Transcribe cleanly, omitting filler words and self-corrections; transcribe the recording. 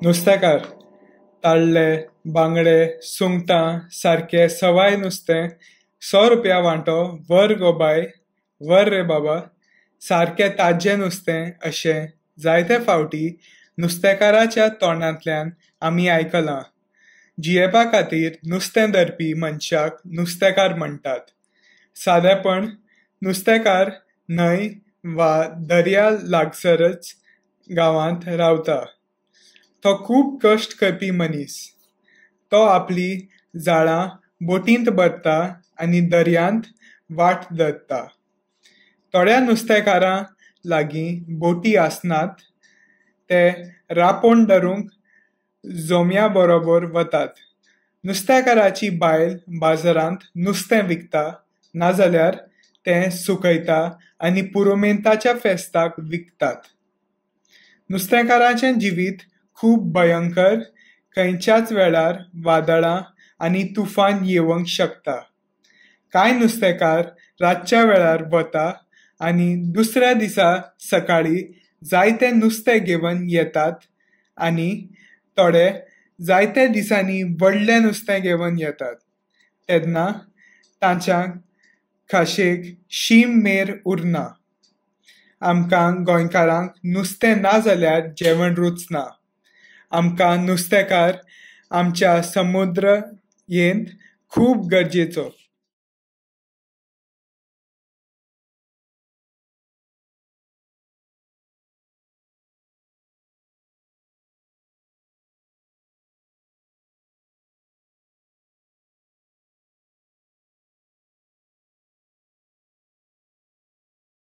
नुस्तेकार ताल्ले, बांगडे, सुंगटां सारके सवाय नुस्तें ₹100 वांटो. व्हर गो बाय, व्हर रे बाबा. सारकें ताज्जें नुस्तें अशें जायते फावटी नुस्तेकाराच्या तोंडांतल्यान आमी आयकलां. जियेपा खातीर नुस्तें धरपी मनशाक नुस्तेकार म्हणटात. सादेपण नुस्तेकार न्हंय वा दर्या लागसरच गांवांत रावता. तो खूब कश्ट करपी मनीस. तो आपली जाळां बोटींत भरता आनी दर्यांत वाट धरता. थोड्या नुस्तेकारां लागीं बोटी आसनात. ते रांपोण धरूंक जोम्या बरोबर वतात. नुस्तेकाराची बायल बाजारांत नुस्तें विकता नाजाल्यार तें सुकयता आनी पुरोमेंताच्या फेस्ताक विकतात. नुस्तेकाराचें जिवीत खूब भयंकर. खंयच्याच वेळार वादळां आनी तुफान येवंक शकता. कांय नुस्तेकार रातच्या वेळार वता आनी दुसऱ्या दिसा सकाळीं जायते नुस्तें घेवन येतात आनी थोडे जायते दिसांनी व्हडलें नुस्तें घेवन येतात. तेन्ना तांच्या खाशेक शीम मेर उरना. आमकां गोंयकारांक नुस्तें ना जाल्यार जेवण रुचना. आमकां नुस्तेकार आमच्या समुद्र येंत खूब गरजेचो.